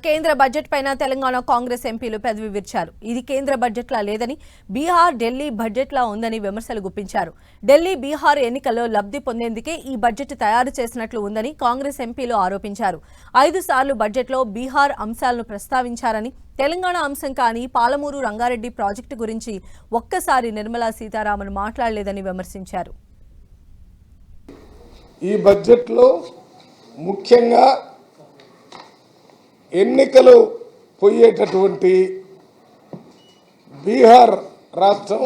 కేంద్ర బడ్జెట్ పైన తెలంగాణ కాంగ్రెస్ ఎంపీలు పెదవి విరిచారు. ఇది కేంద్ర బడ్జెట్లా లేదని, బీహార్ ఢిల్లీ బడ్జెట్లా ఉందని విమర్శలు గుప్పించారు. ఢిల్లీ బీహార్ ఎన్నికల్లో లబ్ధి పొందేందుకే ఈ బడ్జెట్ తయారు చేసినట్లు ఉందని కాంగ్రెస్ ఎంపీలు ఆరోపించారు. 5 సార్లు బడ్జెట్లో బీహార్ అంశాలను ప్రస్తావించారని, తెలంగాణ అంశం కానీ పాలమూరు రంగారెడ్డి ప్రాజెక్టు గురించి ఒక్కసారి నిర్మలా సీతారామన్ మాట్లాడలేదని విమర్శించారు. ఈ బడ్జెట్లో ముఖ్యంగా ఎన్నికలు పోయేటటువంటి బీహార్ రాష్ట్రం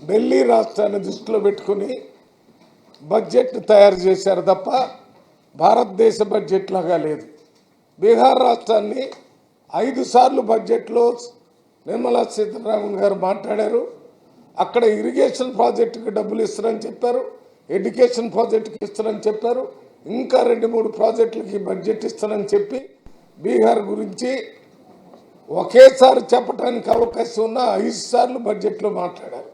ఢిల్లీ రాష్ట్రాన్ని దృష్టిలో పెట్టుకుని బడ్జెట్ తయారు చేశారు తప్ప భారతదేశ బడ్జెట్ లాగా లేదు. బీహార్ రాష్ట్రాన్ని 5 సార్లు బడ్జెట్లో నిర్మలా సీతారామన్ గారు మాట్లాడారు. అక్కడ ఇరిగేషన్ ప్రాజెక్టుకి డబ్బులు ఇస్తారని చెప్పారు, ఎడ్యుకేషన్ ప్రాజెక్టుకి ఇస్తారని చెప్పారు, ఇంకా 2-3 ప్రాజెక్టులకి బడ్జెట్ ఇస్తారని చెప్పి బీహార్ గురించి ఒకేసారి చెప్పడానికి అవకాశం ఉన్న 5 సార్లు బడ్జెట్లో మాట్లాడారు.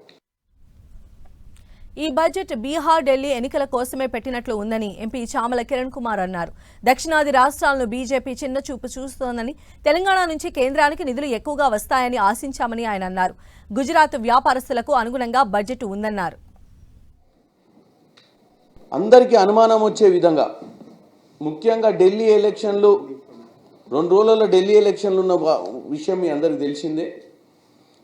ఈ బడ్జెట్ బీహార్ ఢిల్లీ ఎన్నికల కోసమే పెట్టినట్లు ఉందని ఎంపీ చామల కిరణ్ కుమార్ అన్నారు. దక్షిణాది రాష్ట్రాలను బీజేపీ చిన్న చూపు చూస్తోందని, తెలంగాణ నుంచి కేంద్రానికి నిధులు ఎక్కువగా వస్తాయని ఆశించామని ఆయన అన్నారు. గుజరాత్ వ్యాపారస్తులకు అనుగుణంగా బడ్జెట్ ఉందన్నారు. అందరికీ అనుమానం వచ్చే విధంగా ముఖ్యంగా ఢిల్లీ ఎలక్షన్లు 2 రోజులలో ఢిల్లీ ఎలక్షన్లు ఉన్న విషయం మీ అందరికీ తెలిసిందే.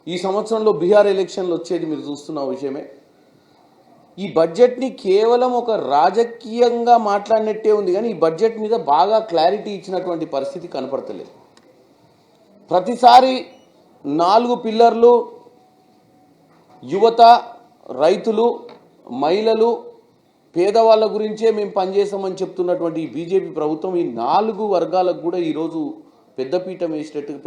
ఈ సంవత్సరంలో బీహార్ ఎలక్షన్లు వచ్చేది మీరు చూస్తున్న విషయమే. ఈ బడ్జెట్ని కేవలం ఒక రాజకీయంగా మాట్లాడినట్టే ఉంది, కానీ ఈ బడ్జెట్ మీద బాగా క్లారిటీ ఇచ్చినటువంటి పరిస్థితి కనపడతలేదు. ప్రతిసారి 4 పిల్లర్లు యువత, రైతులు, మహిళలు, పేదవాళ్ళ గురించే మేము పనిచేస్తామని చెప్తున్నటువంటి ఈ బీజేపీ ప్రభుత్వం ఈ 4 వర్గాలకు కూడా ఈరోజు పెద్దపీట వేసినట్టుగా